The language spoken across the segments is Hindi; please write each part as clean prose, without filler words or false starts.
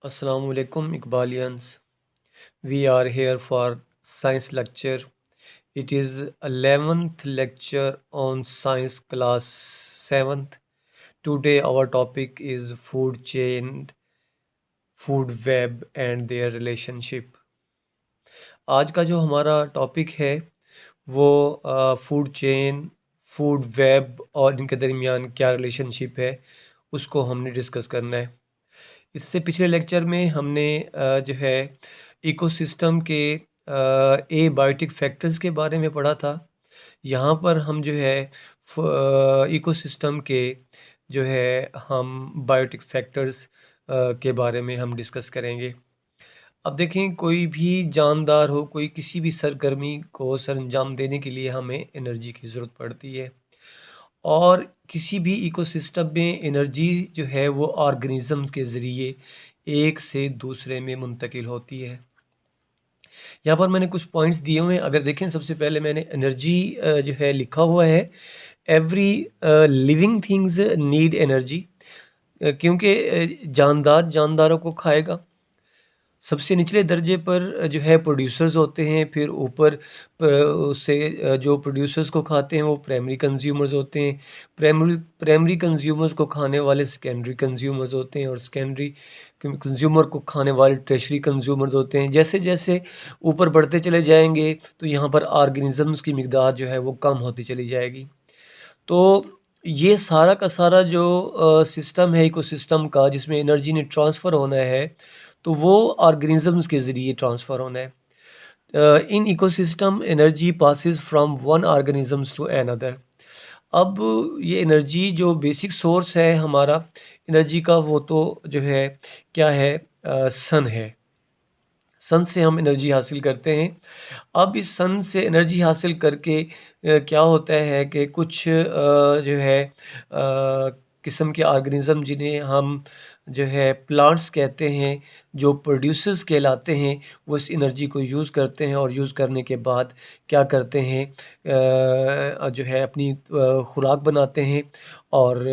Assalamu alaikum Iqbalians. We are here for science lecture. It is 11th lecture on science class 7th. Today our topic is food chain, food web and their relationship. आज का जो हमारा टॉपिक है वो फूड चेन, फूड वेब और इनके दरमियान क्या रिलेशनशिप है उसको हमने डिस्कस करना है। इससे पिछले लेक्चर में हमने जो है इकोसिस्टम के एबायोटिक फैक्टर्स के बारे में पढ़ा था। यहाँ पर हम जो है इकोसिस्टम के जो है हम बायोटिक फैक्टर्स के बारे में हम डिस्कस करेंगे। अब देखें, कोई भी जानदार हो, कोई किसी भी सरगर्मी को सरअंजाम देने के लिए हमें एनर्जी की ज़रूरत पड़ती है और किसी भी इकोसिस्टम में एनर्जी जो है वो ऑर्गेनिज़म्स के ज़रिए एक से दूसरे में मुंतकिल होती है। यहाँ पर मैंने कुछ पॉइंट्स दिए हुए हैं। अगर देखें, सबसे पहले मैंने एनर्जी जो है लिखा हुआ है। Every living things need energy, क्योंकि जानदारों को खाएगा। सबसे निचले दर्जे पर जो है प्रोड्यूसर्स होते हैं, फिर ऊपर उससे जो प्रोड्यूसर्स को खाते हैं वो प्राइमरी कंज्यूमर्स होते हैं। प्राइमरी कंज्यूमर्स को खाने वाले सेकेंडरी कंज्यूमर्स होते हैं और सेकेंडरी कंज्यूमर को खाने वाले टर्शरी कंज्यूमर्स होते हैं। जैसे जैसे ऊपर बढ़ते चले जाएंगे तो यहाँ पर ऑर्गेनिजम्स की मिकदार जो है वो कम होती चली जाएगी। तो ये सारा का सारा जो सिस्टम है इकोसिस्टम का, जिसमें एनर्जी ने ट्रांसफ़र होना है, तो वो ऑर्गेनिजम्स के ज़रिए ट्रांसफ़र होना है। In ecosystem energy passes from one organisms to another. अब ये एनर्जी जो बेसिक सोर्स है हमारा एनर्जी का, वो तो जो है क्या है, सन है। सन से हम एनर्जी हासिल करते हैं। अब इस सन से एनर्जी हासिल करके क्या होता है कि कुछ जो है किस्म के ऑर्गेनिज़म, जिन्हें हम जो है प्लांट्स कहते हैं, जो प्रोड्यूसर्स कहलाते हैं, वो इस एनर्जी को यूज़ करते हैं और यूज़ करने के बाद क्या करते हैं, जो है अपनी खुराक बनाते हैं और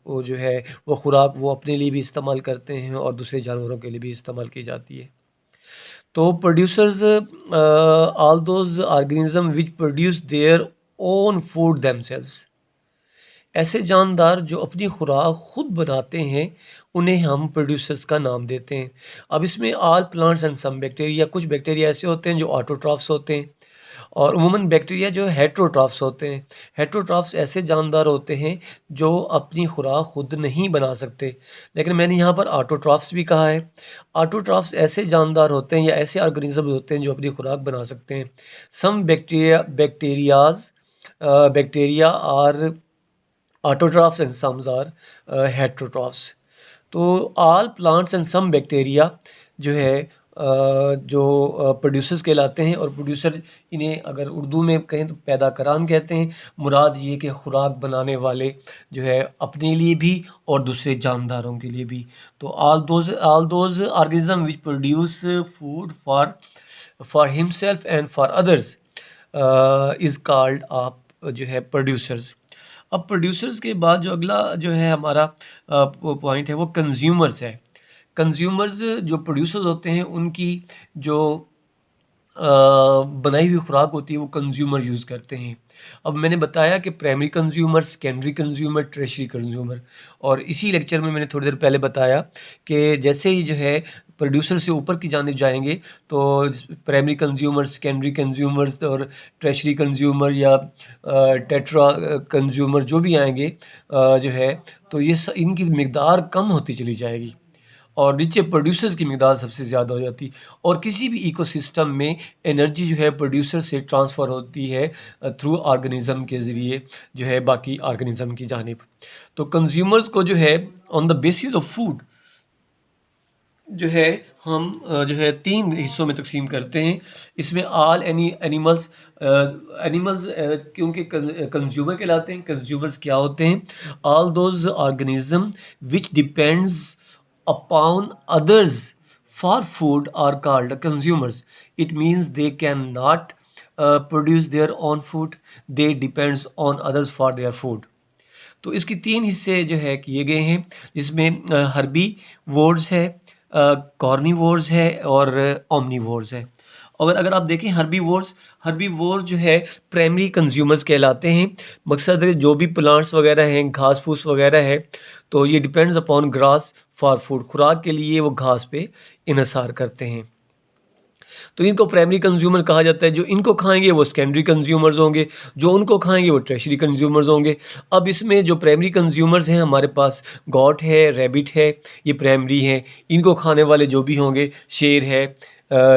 वो जो है वो खुराक वो अपने लिए भी इस्तेमाल करते हैं और दूसरे जानवरों के लिए भी इस्तेमाल की जाती है। तो producers all those organism which produce their own food themselves. ऐसे जानदार जो अपनी खुराक खुद बनाते हैं उन्हें हम प्रोड्यूसर्स का नाम देते हैं। अब इसमें all plants and some bacteria, कुछ बैक्टीरिया ऐसे होते हैं जो ऑटोट्रॉफ्स होते हैं और उमूमन बैक्टीरिया जो हेट्रोट्रॉफ्स होते हैं। हेट्रोट्रॉफ्स ऐसे जानदार होते हैं जो अपनी खुराक खुद नहीं बना सकते, लेकिन मैंने यहाँ पर ऑटोट्रॉफ्स भी कहा है। ऑटोट्रॉफ्स ऐसे जानदार होते हैं या ऐसे ऑर्गेनिज्म होते हैं जो अपनी खुराक बना सकते हैं। Some bacteria are autotrophs and some are heterotrophs. तो all plants and some bacteria जो है जो प्रोड्यूसर्स कहलाते हैं, और प्रोड्यूसर इन्हें अगर उर्दू में कहें तो पैदा करान कहते हैं। मुराद ये कि खुराक बनाने वाले जो है अपने लिए भी और दूसरे जानदारों के लिए भी। तो all those organism which produce food for himself and for others is called आप जो है प्रोड्यूसर्स। अब प्रोड्यूसर्स के बाद जो अगला जो है हमारा पॉइंट है वो कंज्यूमर्स है। कंज्यूमर्स जो प्रोड्यूसर्स होते हैं उनकी जो बनाई हुई खुराक होती है वो कंज्यूमर यूज़ करते हैं। अब मैंने बताया कि primary consumer, secondary consumer, tertiary consumer, और इसी लेक्चर में मैंने थोड़ी देर पहले बताया कि जैसे ही जो है प्रोड्यूसर से ऊपर की जानिब जाएंगे तो प्राइमरी कंज्यूमर, सेकेंडरी कंज्यूमर्स और टर्शियरी कंज्यूमर या टेट्रा कंज्यूमर जो भी आएंगे जो है, तो ये इनकी मिकदार कम होती चली जाएगी और नीचे प्रोड्यूसर्स की मिकदार सबसे ज़्यादा हो जाती। और किसी भी इकोसिस्टम में एनर्जी जो है प्रोड्यूसर से ट्रांसफ़र होती है थ्रू ऑर्गेनिज़म के ज़रिए जो है बाकी ऑर्गेनिज़म की जानिब। तो कंज्यूमर्स को जो है on the basis of food जो है हम जो है 3 हिस्सों में तकसीम करते हैं। इसमें ऑल एनिमल्स क्योंकि कंज्यूमर कहलाते हैं। कंज्यूमर्स क्या होते हैं? All those organism which depends upon others for food are called consumers. It means they cannot produce their own food, they depends on others for their food. तो इसकी 3 हिस्से जो है किए गए हैं, जिसमें हर्बी वोर्ड्स है, कॉर्निवोर्स है और ओमनिवोर्स है। और अगर आप देखें हर्बीवोर्स जो है प्राइमरी कंज्यूमर्स कहलाते हैं। मकसद है जो भी प्लांट्स वगैरह हैं, घास फूस वगैरह है, तो ये depends upon grass for food, खुराक के लिए वो घास पे इन्हसार करते हैं। तो इनको प्राइमरी कंज्यूमर कहा जाता है। जो इनको खाएंगे वो सेकेंडरी कंज्यूमर्स होंगे, जो उनको खाएंगे वो टर्शियरी कंज्यूमर्स होंगे। अब इसमें जो प्राइमरी कंज्यूमर्स हैं हमारे पास गॉट है, रैबिट है, ये प्राइमरी हैं। इनको खाने वाले जो भी होंगे, शेर है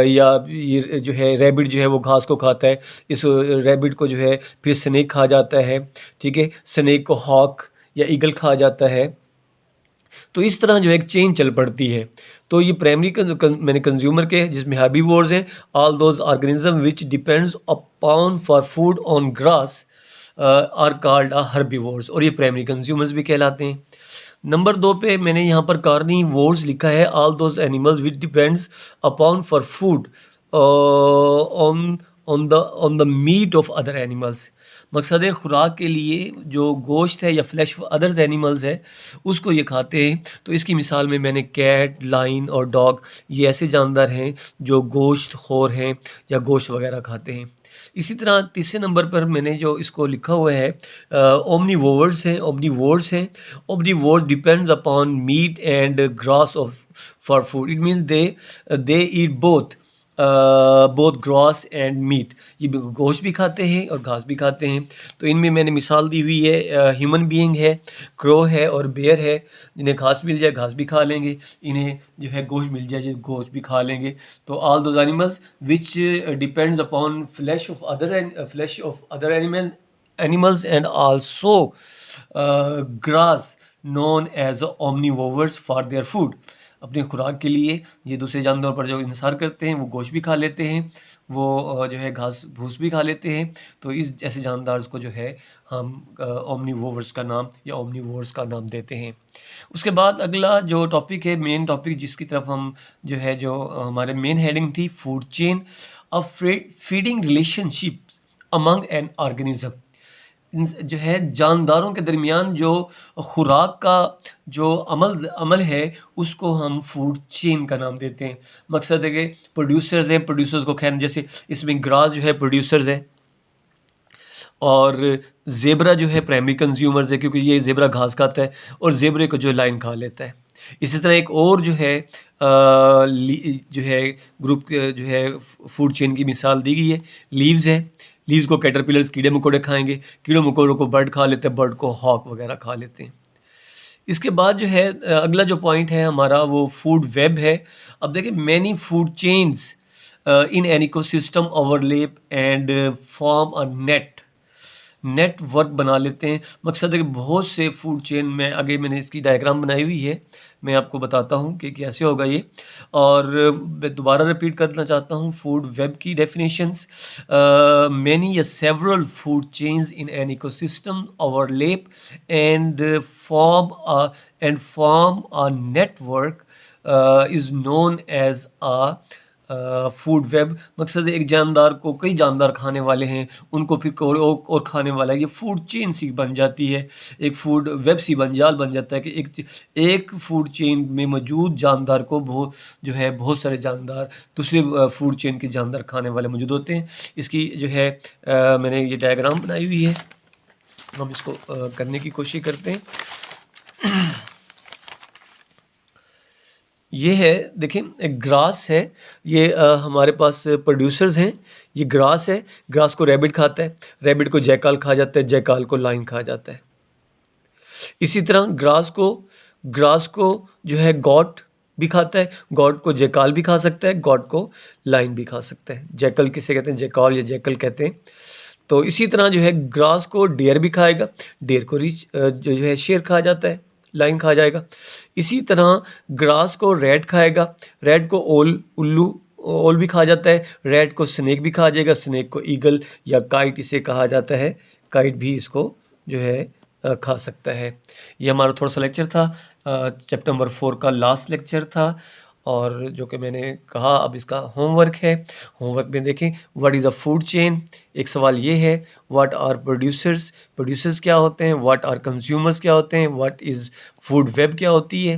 या ये जो है रैबिट जो है वो घास को खाता है। इस रैबिट को जो है फिर स्नेक खा जाता है, ठीक है। स्नेक को हॉक या ईगल खा जाता है। तो इस तरह जो है एक चेन चल पड़ती है। तो ये प्राइमरी मैंने कंज्यूमर के जिसमें हर्बीवोर्स हैं, all those organism which depends upon for food on grass are called herbivores, और ये प्राइमरी कंज्यूमर्स भी कहलाते हैं। नंबर 2 पे मैंने यहाँ पर कार्निवोर्स लिखा है, all those animals which depends upon for food on the meat of other animals. मकसद है खुराक के लिए जो गोश्त है या फ्लैश अदर्स एनिमल्स है उसको ये खाते हैं। तो इसकी मिसाल में मैंने कैट, लाइन और डॉग, ये ऐसे जानवर हैं जो गोश्त खोर हैं या गोश्त वगैरह खाते हैं। इसी तरह तीसरे नंबर पर मैंने जो इसको लिखा हुआ है ओमनीवोर्स हैं। Omnivores depends upon meat and grass of for food. It means they eat both grass and meat. ये गोश्त भी खाते हैं और घास भी खाते हैं। तो इनमें मैंने मिसाल दी हुई है, ह्यूमन बीइंग है, क्रो है और बेयर है। जिन्हें घास मिल जाए घास भी खा लेंगे, इन्हें जो है गोश्त मिल जाए जो गोश्त भी खा लेंगे। तो all those animals which depends upon flesh of other animals and also grass known as omnivores for their food. अपनी खुराक के लिए ये दूसरे जानवरों पर जो इंसार करते हैं वो गोश्त भी खा लेते हैं, वो जो है घास भूस भी खा लेते हैं। तो इस ऐसे जानदार को जो है हम ओमनीवोर्स का नाम या ओमनीवोर्स का नाम देते हैं। उसके बाद अगला जो टॉपिक है, मेन टॉपिक जिसकी तरफ हम जो है जो हमारे मेन हेडिंग थी, food chain a feeding relationship among an organism. जो है जानदारों के दरमियान जो खुराक का जो अमल है उसको हम फूड चेन का नाम देते हैं। मकसद है कि प्रोड्यूसर्स हैं, प्रोड्यूसर्स को खाना, जैसे इसमें ग्रास जो है प्रोड्यूसर्स है और जेबरा जो है प्राइमरी कंज्यूमर्स है, क्योंकि ये जेबरा घास खाता है और जेबरे को जो लाइन खा लेता है। इसी तरह एक और जो है जो है ग्रुप जो है फूड चेन की मिसाल दी गई है, लीव्स है। लीव्स को कैटरपिलर्स कीड़े मकोड़े खाएंगे, कीड़े मकोड़ों को बर्ड खा लेते हैं, बर्ड को हॉक वगैरह खा लेते हैं। इसके बाद जो है अगला जो पॉइंट है हमारा वो फूड वेब है। अब देखिए many food chains in an ecosystem overlap and form a network बना लेते हैं। मकसद है कि बहुत से फूड चेन में, आगे मैंने इसकी डायग्राम बनाई हुई है, मैं आपको बताता हूँ कि कैसे होगा ये। और मैं दोबारा रिपीट करना चाहता हूँ फूड वेब की डेफिनेशंस। मैनी या several food chains in an ecosystem overlap and form a network is known as food web. मकसद एक जानदार को कई जानदार खाने वाले हैं, उनको फिर और खाने वाला है, ये फूड चेन सी बन जाती है, एक फूड वेब सी जाल बन जाता है कि एक फूड चेन में मौजूद जानदार को बहुत सारे जानदार दूसरे फूड चेन के जानदार खाने वाले मौजूद होते हैं। इसकी जो है मैंने ये डायग्राम बनाई हुई है, हम इसको करने की कोशिश करते हैं। ये है, देखें एक ग्रास है, ये हमारे पास प्रोड्यूसर्स हैं। ये ग्रास है, ग्रास को रैबिट खाता है, रैबिट को जैकाल खा जाता है, जैकाल को लाइन खा जाता है। इसी तरह ग्रास को जो है गॉट भी खाता है, गॉट को जैकाल भी खा सकता है, गॉट को लाइन भी खा सकता है। जैकल किसे कहते हैं, जैकाल या जैकल कहते हैं। तो इसी तरह जो है ग्रास को डेयर भी खाएगा, डेयर को जो है शेर खा जाता है, लाइन खा जाएगा। इसी तरह ग्रास को रैट खाएगा, रैट को ओल भी खा जाता है, रैट को स्नेक भी खा जाएगा, स्नेक को ईगल या काइट इसे कहा जाता है, काइट भी इसको जो है खा सकता है। ये हमारा थोड़ा सा लेक्चर था, चैप्टर नंबर 4 का लास्ट लेक्चर था, और जो कि मैंने कहा अब इसका होमवर्क है। होमवर्क में देखें what is a food chain, एक सवाल ये है व्हाट आर प्रोड्यूसर्स क्या होते हैं, व्हाट आर कंज्यूमर्स क्या होते हैं, व्हाट इज़ फूड वेब क्या होती है,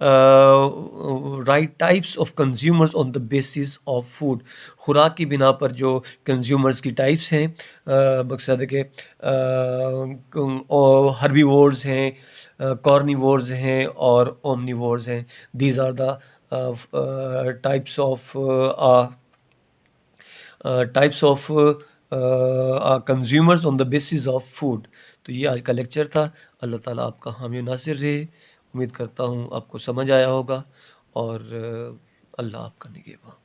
right types of consumers on the basis of food. खुराक की बिना पर जो कंज्यूमर्स की टाइप्स हैं, मकसद के हर्बीवोर्स हैं, कॉर्निवोर्स हैं और ओमनिवोर्स हैं। These are the types of types of consumers on the basis of food. तो ये आज का लेक्चर था। अल्लाह ताला आपका हामी नासिर रहे। उम्मीद करता हूँ आपको समझ आया होगा और अल्लाह आपका निगहबान।